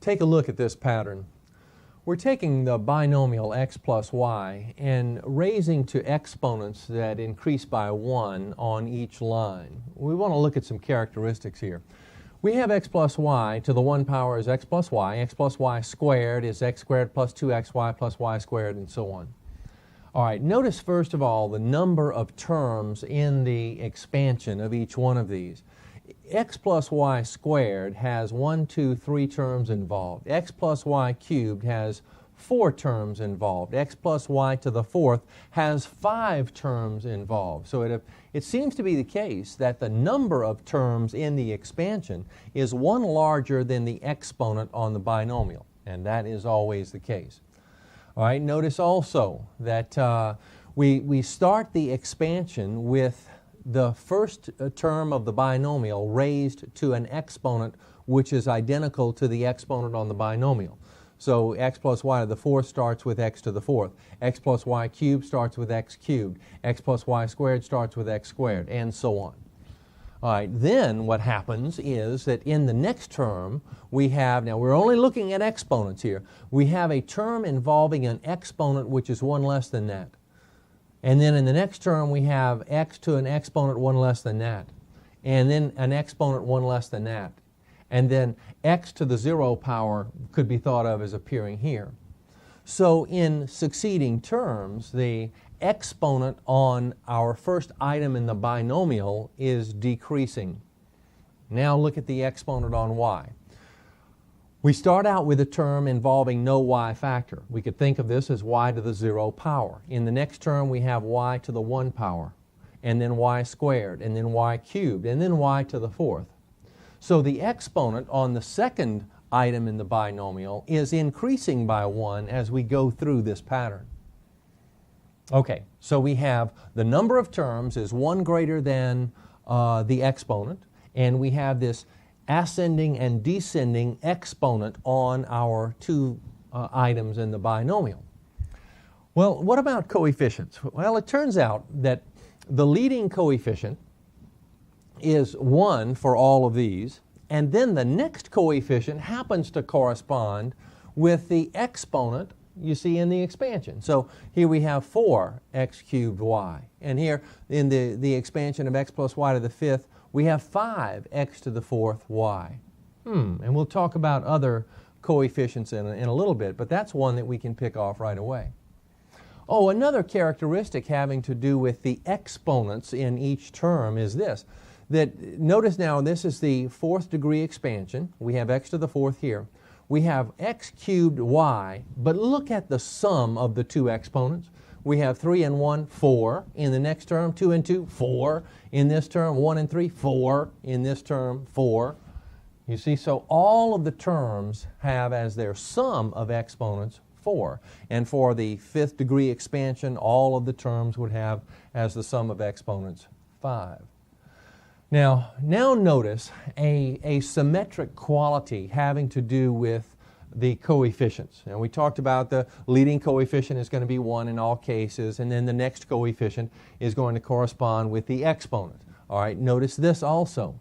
Take a look at this pattern. We're taking the binomial x plus y and raising to exponents that increase by 1 on each line. We want to look at some characteristics here. We have x plus y to the 1 power is x plus y squared is x squared plus 2xy plus y squared, and so on. All right, notice first of all the number of terms in the expansion of each one of these. X plus y squared has 1, 2, 3 terms involved. X plus y cubed has 4 terms involved. X plus y to the 4th has 5 terms involved. So it seems to be the case that the number of terms in the expansion is 1 larger than the exponent on the binomial, and that is always the case. All right, notice also that we start the expansion with the first term of the binomial raised to an exponent which is identical to the exponent on the binomial. So x plus y to the 4th starts with x to the 4th. X plus y cubed starts with x cubed. X plus y squared starts with x squared, and so on. All right, then what happens is that in the next term we have, now we're only looking at exponents here, we have a term involving an exponent which is 1 less than that. And then in the next term we have x to an exponent 1 less than that. And then an exponent 1 less than that. And then x to the 0 power could be thought of as appearing here. So in succeeding terms, the exponent on our first item in the binomial is decreasing. Now look at the exponent on y. We start out with a term involving no y factor. We could think of this as y to the 0 power. In the next term we have y to the 1 power, and then y squared, and then y cubed, and then y to the 4th. So the exponent on the second item in the binomial is increasing by 1 as we go through this pattern. Okay, so we have the number of terms is 1 greater than the exponent, and we have this ascending and descending exponent on our 2 items in the binomial. Well, what about coefficients? Well, it turns out that the leading coefficient is 1 for all of these, and then the next coefficient happens to correspond with the exponent you see in the expansion. So here we have 4x cubed y, and here in the expansion of x plus y to the 5th we have 5x to the 4th y. And we'll talk about other coefficients in a little bit, but that's one that we can pick off right away. Oh, another characteristic having to do with the exponents in each term is this. That notice now this is the 4th degree expansion. We have x to the 4th here. We have x cubed y, but look at the sum of the 2 exponents. We have 3 and 1, 4. In the next term, 2 and 2, 4. In this term, 1 and 3, 4. In this term, 4. You see, so all of the terms have as their sum of exponents 4. And for the 5th degree expansion, all of the terms would have as the sum of exponents 5. Now notice a symmetric quality having to do with the coefficients. And we talked about the leading coefficient is going to be 1 in all cases, and then the next coefficient is going to correspond with the exponent. All right, notice this also,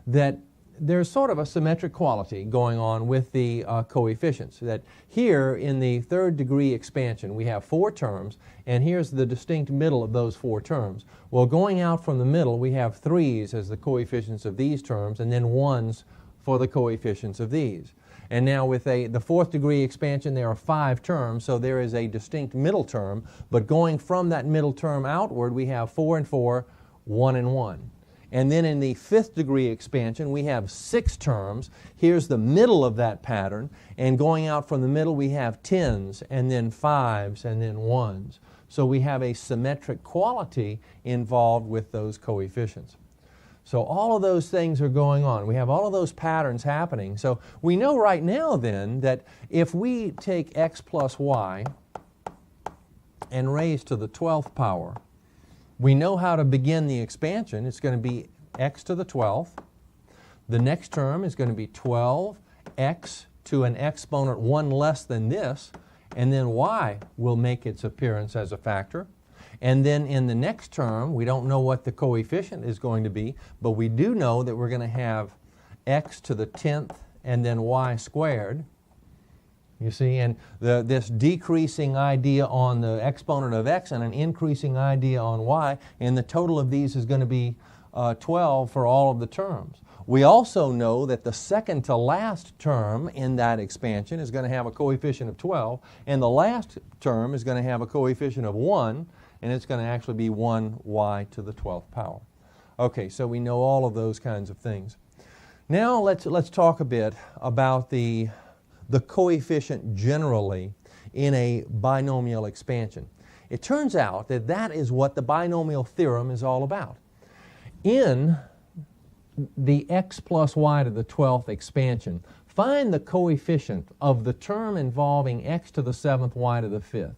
that there's sort of a symmetric quality going on with the coefficients. That here in the 3rd degree expansion we have 4 terms, and here's the distinct middle of those 4 terms. Well, going out from the middle we have 3's as the coefficients of these terms, and then 1's for the coefficients of these. And now with the 4th degree expansion there are 5 terms, so there is a distinct middle term, but going from that middle term outward we have 4 and 4, 1 and 1. And then in the 5th degree expansion we have 6 terms. Here's the middle of that pattern, and going out from the middle we have 10's, and then 5's, and then 1's. So we have a symmetric quality involved with those coefficients. So all of those things are going on. We have all of those patterns happening. So we know right now then that if we take x plus y and raise to the 12th power, we know how to begin the expansion. It's going to be x to the 12th. The next term is going to be 12x to an exponent 1 less than this, and then y will make its appearance as a factor. And then in the next term, we don't know what the coefficient is going to be, but we do know that we're going to have x to the 10th and then y squared. You see, and this decreasing idea on the exponent of x and an increasing idea on y, and the total of these is going to be 12 for all of the terms. We also know that the second to last term in that expansion is going to have a coefficient of 12, and the last term is going to have a coefficient of 1, and it's going to actually be 1y to the 12th power. Okay, so we know all of those kinds of things. Now let's talk a bit about the coefficient generally in a binomial expansion. It turns out that that is what the binomial theorem is all about. In the x plus y to the 12th expansion, find the coefficient of the term involving x to the 7th, y to the 5th.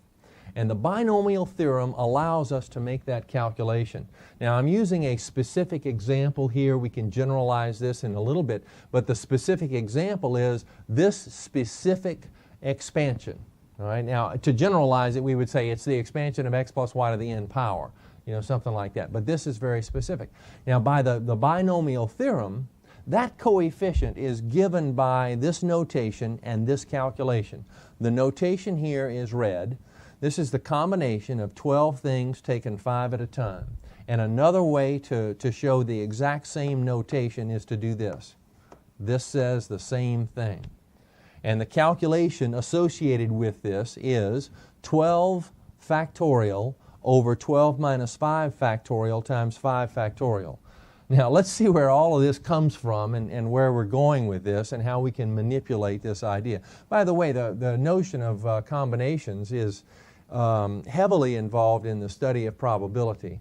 And the binomial theorem allows us to make that calculation. Now, I'm using a specific example here. We can generalize this in a little bit, but the specific example is this specific expansion. All right? Now, to generalize it, we would say it's the expansion of x plus y to the n power, something like that. But this is very specific. Now, by the binomial theorem, that coefficient is given by this notation and this calculation. The notation here is red. This is the combination of 12 things taken 5 at a time. And another way to show the exact same notation is to do this. This says the same thing. And the calculation associated with this is 12 factorial over 12 minus 5 factorial times 5 factorial. Now let's see where all of this comes from and where we're going with this and how we can manipulate this idea. By the way, the notion of combinations is heavily involved in the study of probability.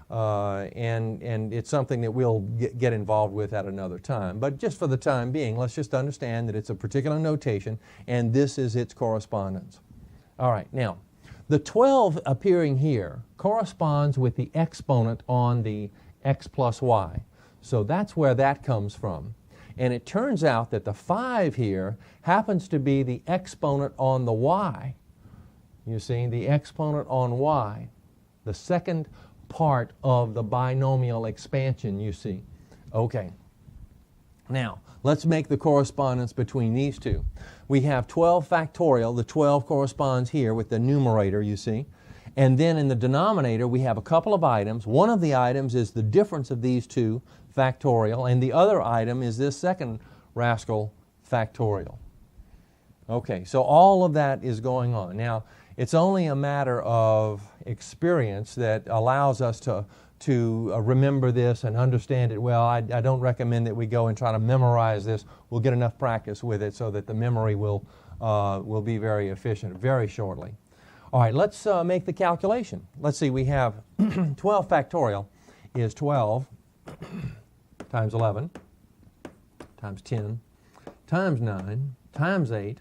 And it's something that we'll get involved with at another time. But just for the time being, let's just understand that it's a particular notation and this is its correspondence. All right, now, the 12 appearing here corresponds with the exponent on the x plus y. So that's where that comes from. And it turns out that the 5 here happens to be the exponent on the y. You see, the exponent on y, the second part of the binomial expansion, you see. Okay. Now, let's make the correspondence between these two. We have 12 factorial. The 12 corresponds here with the numerator, you see. And then in the denominator, we have a couple of items. One of the items is the difference of these two, factorial, and the other item is this second rascal, factorial. Okay, so all of that is going on. Now, it's only a matter of experience that allows us to remember this and understand it well. I don't recommend that we go and try to memorize this. We'll get enough practice with it so that the memory will be very efficient very shortly. All right, let's make the calculation. Let's see, we have 12 factorial is 12 times 11 times 10 times 9 times 8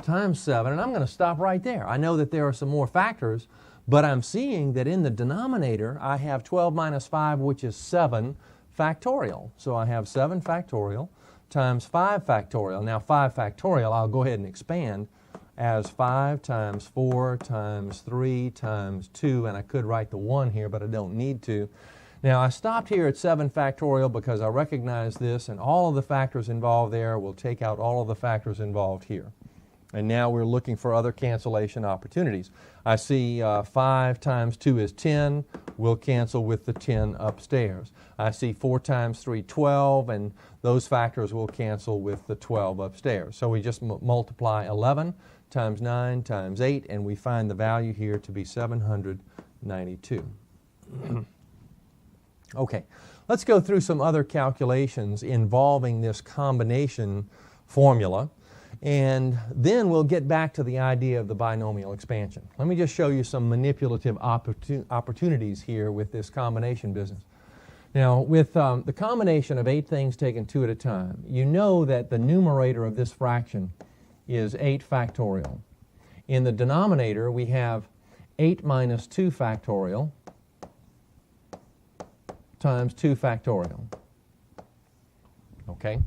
times 7, and I'm going to stop right there. I know that there are some more factors, but I'm seeing that in the denominator I have 12 minus 5, which is 7 factorial. So I have 7 factorial times 5 factorial. Now 5 factorial I'll go ahead and expand as 5 times 4 times 3 times 2, and I could write the 1 here, but I don't need to. Now I stopped here at 7 factorial because I recognize this, and all of the factors involved there will take out all of the factors involved here. And now we're looking for other cancellation opportunities. I see 5 times 2 is 10. We'll cancel with the 10 upstairs. I see 4 times 3, 12, and those factors will cancel with the 12 upstairs. So we just multiply 11 times 9 times 8, and we find the value here to be 792. Okay, let's go through some other calculations involving this combination formula. And then we'll get back to the idea of the binomial expansion. Let me just show you some manipulative opportunities here with this combination business. Now, with the combination of 8 things taken 2 at a time, you know that the numerator of this fraction is 8 factorial. In the denominator, we have 8 minus 2 factorial times 2 factorial. Okay?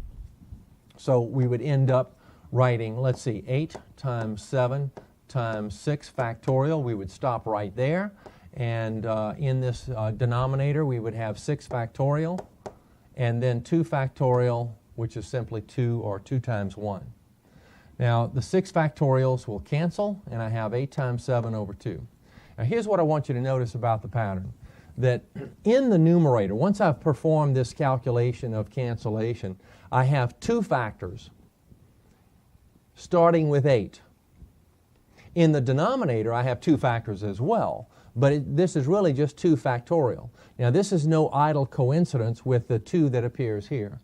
So we would end up writing, let's see, 8 times 7 times 6 factorial. We would stop right there. And in this denominator, we would have 6 factorial, and then 2 factorial, which is simply 2 or 2 times 1. Now, the 6 factorials will cancel, and I have 8 times 7 over 2. Now, here's what I want you to notice about the pattern. That in the numerator, once I've performed this calculation of cancellation, I have 2 factors starting with 8. In the denominator, I have 2 factors as well, but this is really just 2 factorial. Now, this is no idle coincidence with the 2 that appears here.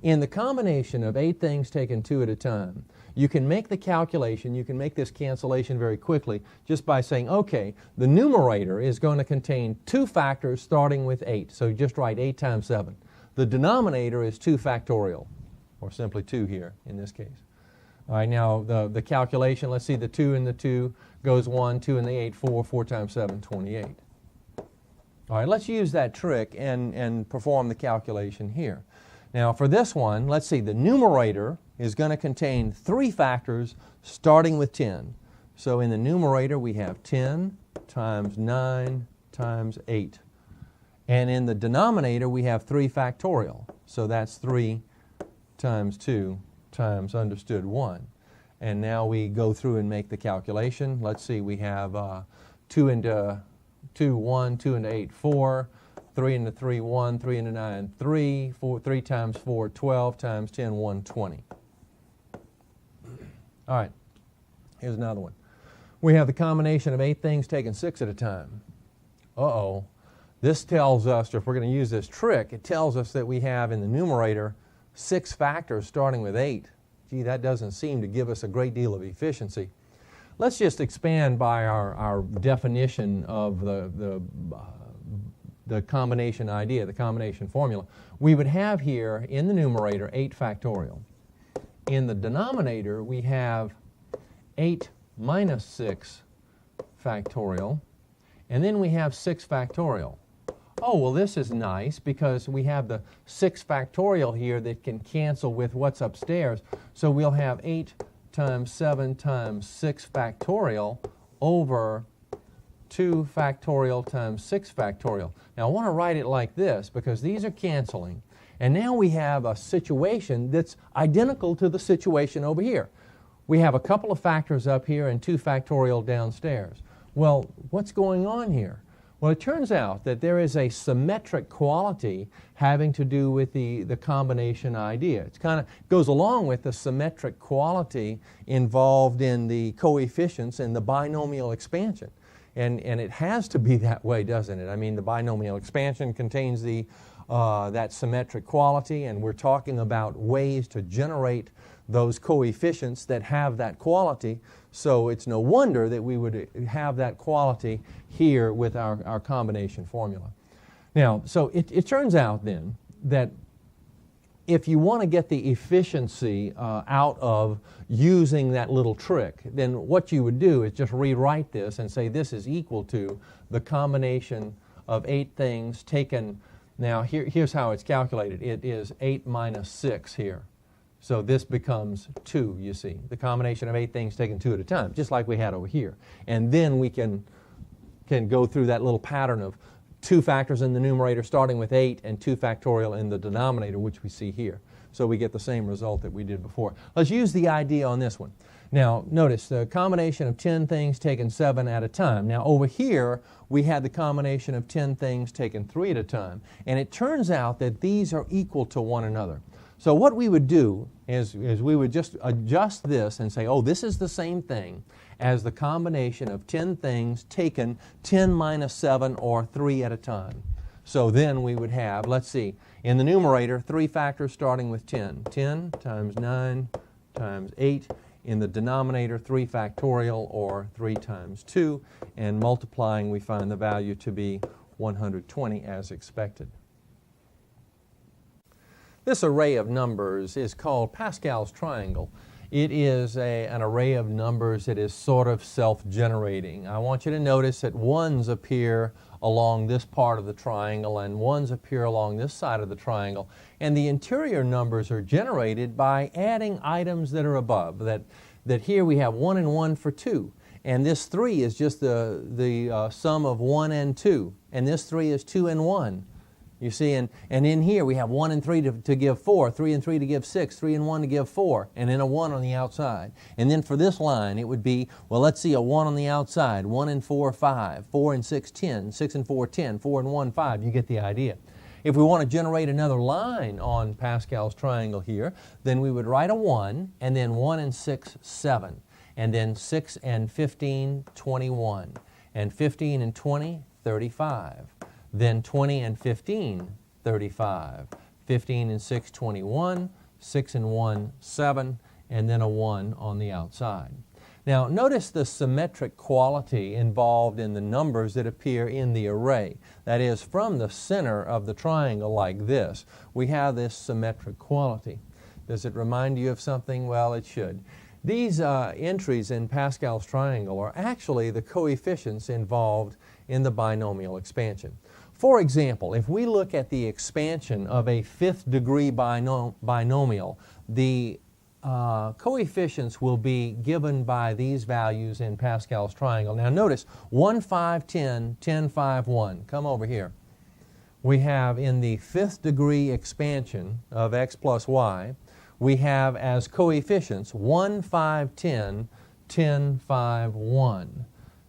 In the combination of 8 things taken 2 at a time, you can make the calculation, you can make this cancellation very quickly just by saying, okay, the numerator is going to contain 2 factors starting with 8. So just write 8 times 7. The denominator is 2 factorial, or simply 2 here in this case. All right, now the calculation, let's see, the 2 and the 2 goes 1, 2 and the 8, 4, 4 times 7, 28. All right, let's use that trick and perform the calculation here. Now for this one, let's see, the numerator is going to contain 3 factors starting with 10. So in the numerator we have 10 times 9 times 8. And in the denominator we have 3 factorial. So that's 3 times 2 times understood 1. And now we go through and make the calculation. Let's see, we have 2 into 2, 1, 2 into 8, 4. 3 into 3, 1, 3 into 9, 3, 4, 3 times 4, 12 times 10, 120. All right, here's another one. We have the combination of 8 things taken 6 at a time. Uh-oh. This tells us, if we're going to use this trick, it tells us that we have in the numerator 6 factors starting with 8. Gee, that doesn't seem to give us a great deal of efficiency. Let's just expand by our definition of the combination idea, the combination formula. We would have here in the numerator 8 factorial. In the denominator we have 8 minus 6 factorial, and then we have 6 factorial. Oh, well, this is nice because we have the 6 factorial here that can cancel with what's upstairs. So we'll have 8 times 7 times 6 factorial over 2 factorial times 6 factorial. Now I want to write it like this because these are canceling. And now we have a situation that's identical to the situation over here. We have a couple of factors up here and 2 factorial downstairs. Well, what's going on here? Well, it turns out that there is a symmetric quality having to do with the combination idea. It kind of goes along with the symmetric quality involved in the coefficients and the binomial expansion. And it has to be that way, doesn't it? I mean, the binomial expansion contains that symmetric quality, and we're talking about ways to generate those coefficients that have that quality. So it's no wonder that we would have that quality here with our combination formula. Now, so it turns out then that if you want to get the efficiency out of using that little trick, then what you would do is just rewrite this and say this is equal to the combination of 8 things taken. Now here's how it's calculated. It is 8 minus 6 here. So this becomes 2, you see. The combination of 8 things taken 2 at a time, just like we had over here. And then we can go through that little pattern of 2 factors in the numerator starting with 8 and 2 factorial in the denominator, which we see here. So we get the same result that we did before. Let's use the idea on this one. Now notice the combination of 10 things taken 7 at a time. Now over here we had the combination of 10 things taken 3 at a time. And it turns out that these are equal to one another. So what we would do is we would just adjust this and say, oh, this is the same thing as the combination of 10 things taken 10 minus 7 or 3 at a time. So then we would have, let's see, in the numerator, 3 factors starting with 10. 10 times 9 times 8. In the denominator, 3 factorial or 3 times 2. And multiplying, we find the value to be 120 as expected. This array of numbers is called Pascal's triangle. It is an array of numbers that is sort of self-generating. I want you to notice that 1s appear along this part of the triangle and 1s appear along this side of the triangle. And the interior numbers are generated by adding items that are above. That here we have 1 and 1 for 2. And this 3 is just the sum of 1 and 2. And this 3 is 2 and 1. You see, and in here we have 1 and 3 to give 4, 3 and 3 to give 6, 3 and 1 to give 4, and then a 1 on the outside. And then for this line it would be, well, let's see, a 1 on the outside, 1 and 4, 5, 4 and 6, 10, 6 and 4, 10, 4 and 1, 5. You get the idea. If we want to generate another line on Pascal's triangle here, then we would write a 1, and then 1 and 6, 7, and then 6 and 15, 21, and 15 and 20, 35. Then 20 and 15, 35. 15 and 6, 21. 6 and 1, 7. And then a 1 on the outside. Now notice the symmetric quality involved in the numbers that appear in the array. That is, from the center of the triangle like this, we have this symmetric quality. Does it remind you of something? Well, it should. These entries in Pascal's triangle are actually the coefficients involved in the binomial expansion. For example, if we look at the expansion of a fifth degree binomial, the coefficients will be given by these values in Pascal's triangle. Now notice 1, 5, 10, 10, 5, 1. Come over here. We have in the fifth degree expansion of x plus y, we have as coefficients 1, 5, 10, 10, 5, 1.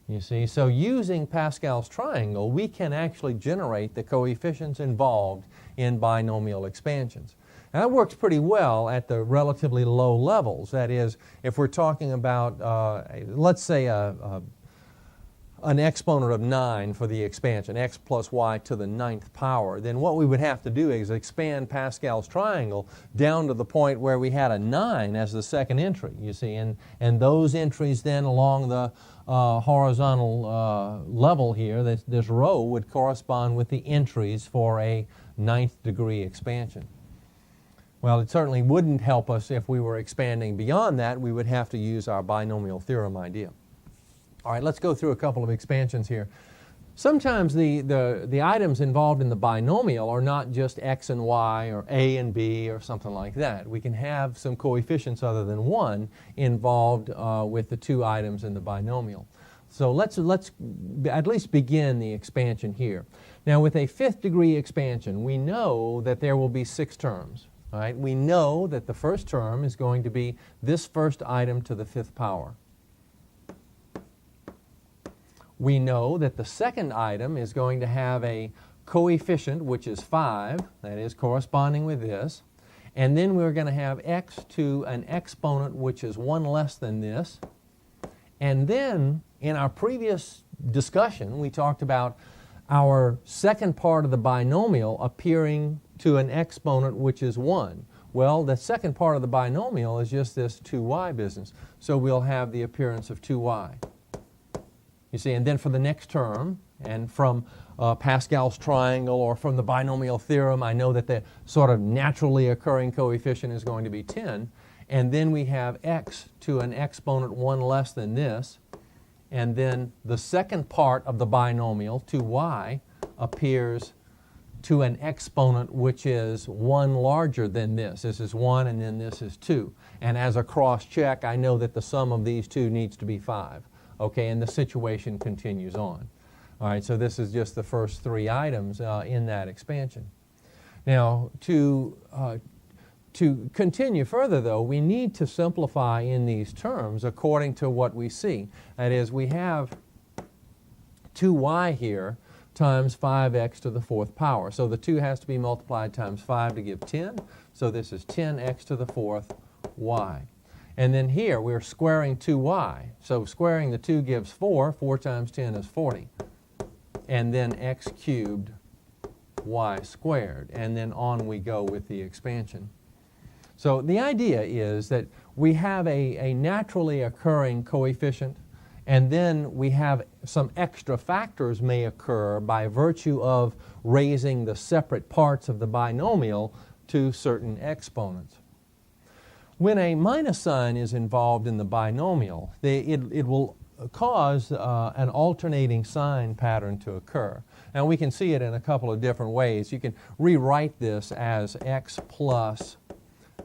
You see, so using Pascal's triangle, we can actually generate the coefficients involved in binomial expansions. Now, that works pretty well at the relatively low levels. That is, if we're talking about, let's say, an exponent of 9 for the expansion, x plus y to the 9th power, then what we would have to do is expand Pascal's triangle down to the point where we had a 9 as the second entry, you see, and those entries then along the horizontal level here, this row would correspond with the entries for a 9th degree expansion. Well, it certainly wouldn't help us if we were expanding beyond that. We would have to use our binomial theorem idea. All right, let's go through a couple of expansions here. Sometimes the items involved in the binomial are not just x and y or a and b or something like that. We can have some coefficients other than 1 involved with the two items in the binomial. So let's at least begin the expansion here. Now with a fifth degree expansion, we know that there will be 6 terms. All right? We know that the first term is going to be this first item to the 5th power. We know that the second item is going to have a coefficient which is 5, that is corresponding with this, and then we're going to have x to an exponent which is 1 less than this, and then in our previous discussion we talked about our second part of the binomial appearing to an exponent which is 1. Well, the second part of the binomial is just this 2y business, so we'll have the appearance of 2y. You see, and then for the next term, and from Pascal's triangle or from the binomial theorem, I know that the sort of naturally occurring coefficient is going to be 10. And then we have x to an exponent 1 less than this. And then the second part of the binomial, 2y, appears to an exponent which is 1 larger than this. This is 1 and then this is 2. And as a cross check, I know that the sum of these two needs to be 5. Okay, and the situation continues on. All right, so this is just the first 3 items in that expansion. Now, to continue further, though, we need to simplify in these terms according to what we see. That is, we have 2y here times 5x to the 4th power. So the 2 has to be multiplied times 5 to give 10. So this is 10x to the 4th y. And then here we're squaring 2y. So squaring the 2 gives 4. 4 times 10 is 40. And then x cubed y squared. And then on we go with the expansion. So the idea is that we have a naturally occurring coefficient, and then we have some extra factors may occur by virtue of raising the separate parts of the binomial to certain exponents. When a minus sign is involved in the binomial, it will cause an alternating sign pattern to occur. Now we can see it in a couple of different ways. You can rewrite this as x plus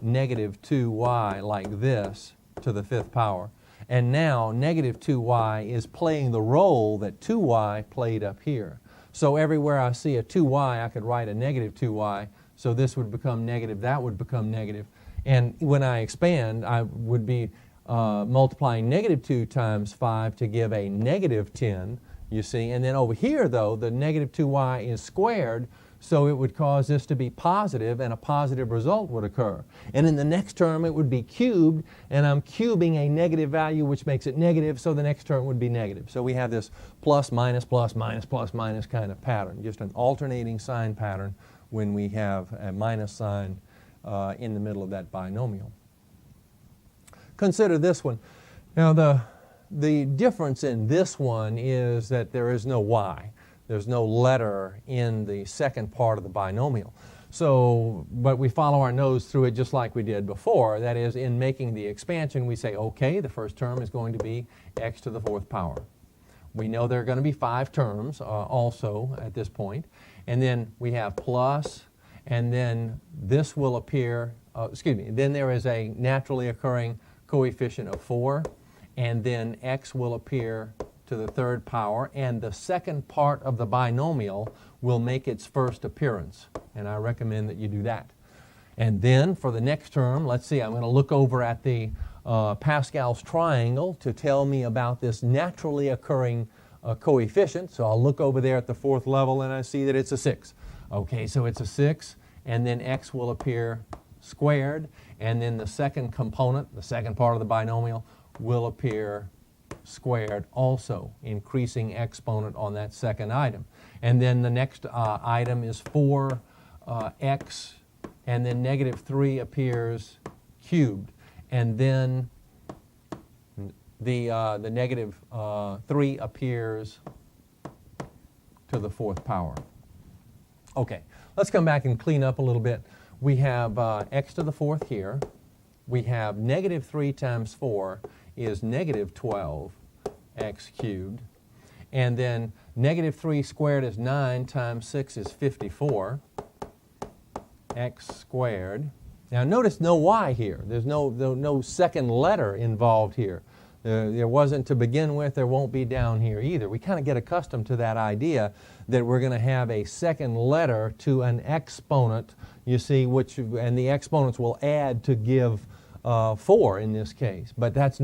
negative 2y like this to the 5th power. And now negative 2y is playing the role that 2y played up here. So everywhere I see a 2y, I could write a negative 2y. So this would become negative, that would become negative. And when I expand, I would be multiplying negative 2 times 5 to give a negative 10, you see. And then over here, though, the negative 2y is squared, so it would cause this to be positive, and a positive result would occur. And in the next term, it would be cubed, and I'm cubing a negative value, which makes it negative, so the next term would be negative. So we have this plus, minus, plus, minus, plus, minus kind of pattern, just an alternating sign pattern when we have a minus sign in the middle of that binomial. Consider this one. Now the difference in this one is that there is no y. There's no letter in the second part of the binomial. So, but we follow our nose through it just like we did before. That is, in making the expansion, we say, okay, the first term is going to be x to the 4th power. We know there are going to be 5 terms also at this point. And then we have plus, and then this will appear, then there is a naturally occurring coefficient of 4, and then x will appear to the 3rd power, and the second part of the binomial will make its first appearance. And I recommend that you do that. And then for the next term, let's see, I'm going to look over at the Pascal's triangle to tell me about this naturally occurring coefficient. So I'll look over there at the 4th level and I see that it's a 6. Okay, so it's a 6, and then x will appear squared, and then the second component, the second part of the binomial, will appear squared also, increasing exponent on that second item. And then the next item is 4x, and then negative 3 appears cubed. And then the negative 3 appears to the 4th power. Okay, let's come back and clean up a little bit. We have x to the 4th here. We have negative 3 times 4 is negative 12 x cubed. And then negative 3 squared is 9 times 6 is 54 x squared. Now notice no y here. There's no second letter involved here. There wasn't to begin with. There won't be down here either. We kind of get accustomed to that idea that we're going to have a second letter to an exponent, you see, and the exponents will add to give 4 in this case. But that's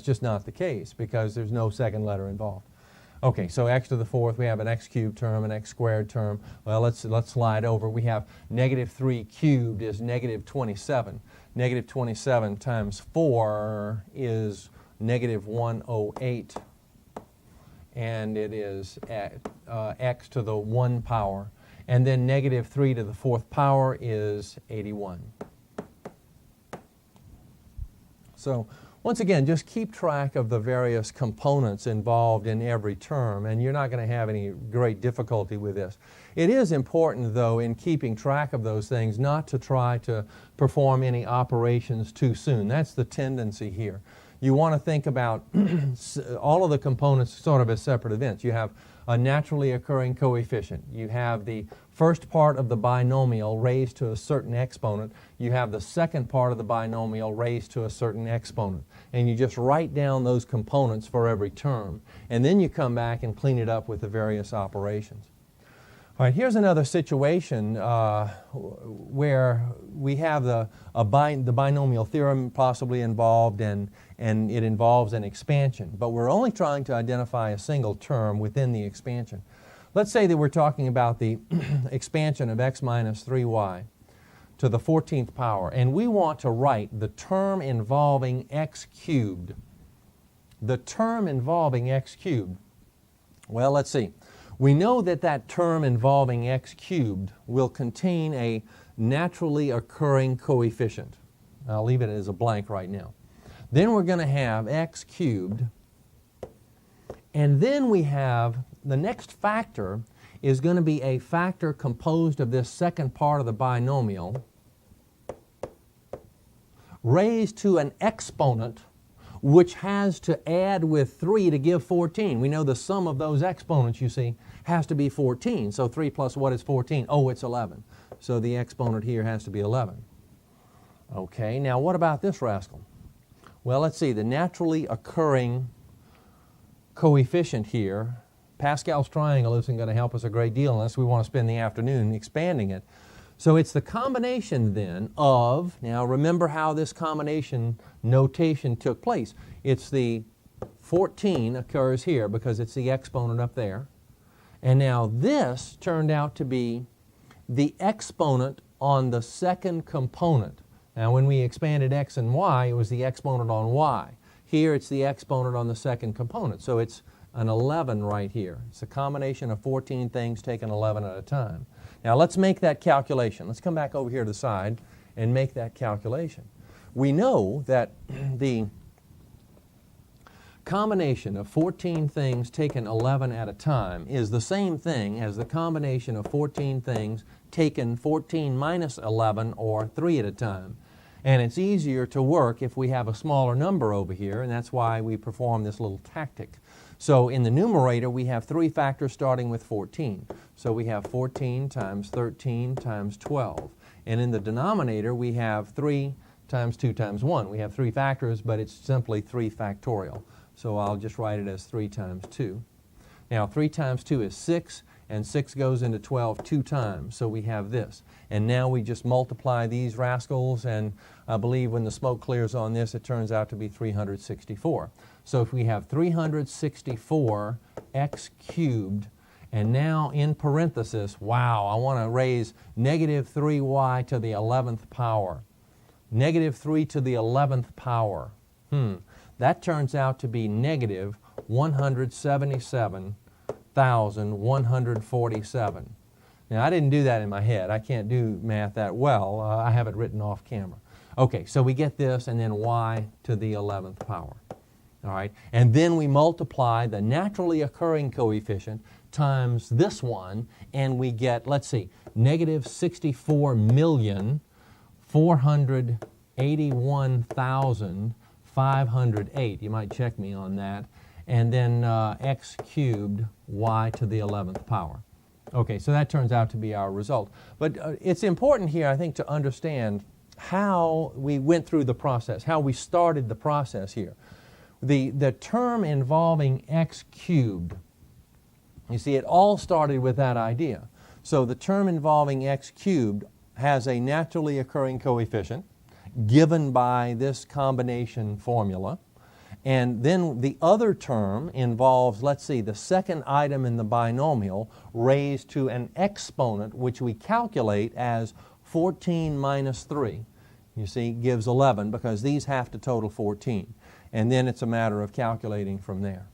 just not the case because there's no second letter involved. Okay, so x to the 4th, we have an x cubed term, an x squared term. Well, let's slide over. We have negative 3 cubed is negative 27. Negative 27 times 4 is negative 108. And it is x to the 1 power. And then negative 3 to the 4th power is 81. So once again, just keep track of the various components involved in every term, and you're not going to have any great difficulty with this. It is important, though, in keeping track of those things, not to try to perform any operations too soon. That's the tendency here. You want to think about all of the components sort of as separate events. You have a naturally occurring coefficient. You have the first part of the binomial raised to a certain exponent. You have the second part of the binomial raised to a certain exponent. And you just write down those components for every term. And then you come back and clean it up with the various operations. All right, here's another situation where we have the binomial theorem possibly involved, and it involves an expansion. But we're only trying to identify a single term within the expansion. Let's say that we're talking about the expansion of x minus 3y to the 14th power, and we want to write the term involving x cubed. The term involving x cubed. Well, let's see. We know that that term involving x cubed will contain a naturally occurring coefficient. I'll leave it as a blank right now. Then we're going to have x cubed, and then we have the next factor is going to be a factor composed of this second part of the binomial raised to an exponent which has to add with 3 to give 14. We know the sum of those exponents, you see, has to be 14. So 3 plus what is 14? Oh, it's 11. So the exponent here has to be 11. Okay, now what about this rascal? Well, let's see. The naturally occurring coefficient here Pascal's triangle isn't going to help us a great deal unless we want to spend the afternoon expanding it. So it's the combination then of, now remember how this combination notation took place. It's the 14 occurs here because it's the exponent up there. And now this turned out to be the exponent on the second component. Now when we expanded x and y, it was the exponent on y. Here it's the exponent on the second component. So it's an 11 right here. It's a combination of 14 things taken 11 at a time. Now let's make that calculation. Let's come back over here to the side and make that calculation. We know that the combination of 14 things taken 11 at a time is the same thing as the combination of 14 things taken 14 minus 11 or 3 at a time. And it's easier to work if we have a smaller number over here, and that's why we perform this little tactic. So in the numerator, we have 3 factors starting with 14. So we have 14 times 13 times 12. And in the denominator, we have 3 times 2 times 1. We have 3 factors, but it's simply 3 factorial. So I'll just write it as 3 times 2. Now 3 times 2 is 6, and 6 goes into 12 2 times. So we have this. And now we just multiply these rascals, and I believe when the smoke clears on this, it turns out to be 364. So if we have 364 x cubed, and now in parenthesis, wow, I want to raise negative 3y to the 11th power. Negative 3 to the 11th power. That turns out to be negative 177,147. Now, I didn't do that in my head. I can't do math that well. I have it written off camera. Okay, so we get this, and then y to the 11th power. All right, and then we multiply the naturally occurring coefficient times this one, and we get, let's see, negative 64,481,508. You might check me on that. And then x cubed y to the 11th power. Okay, so that turns out to be our result. But it's important here, I think, to understand how we went through the process, how we started the process here. The term involving x cubed, you see, it all started with that idea. So the term involving x cubed has a naturally occurring coefficient given by this combination formula. And then the other term involves, let's see, the second item in the binomial raised to an exponent, which we calculate as 14 minus 3. You see, gives 11 because these have to total 14. And then it's a matter of calculating from there.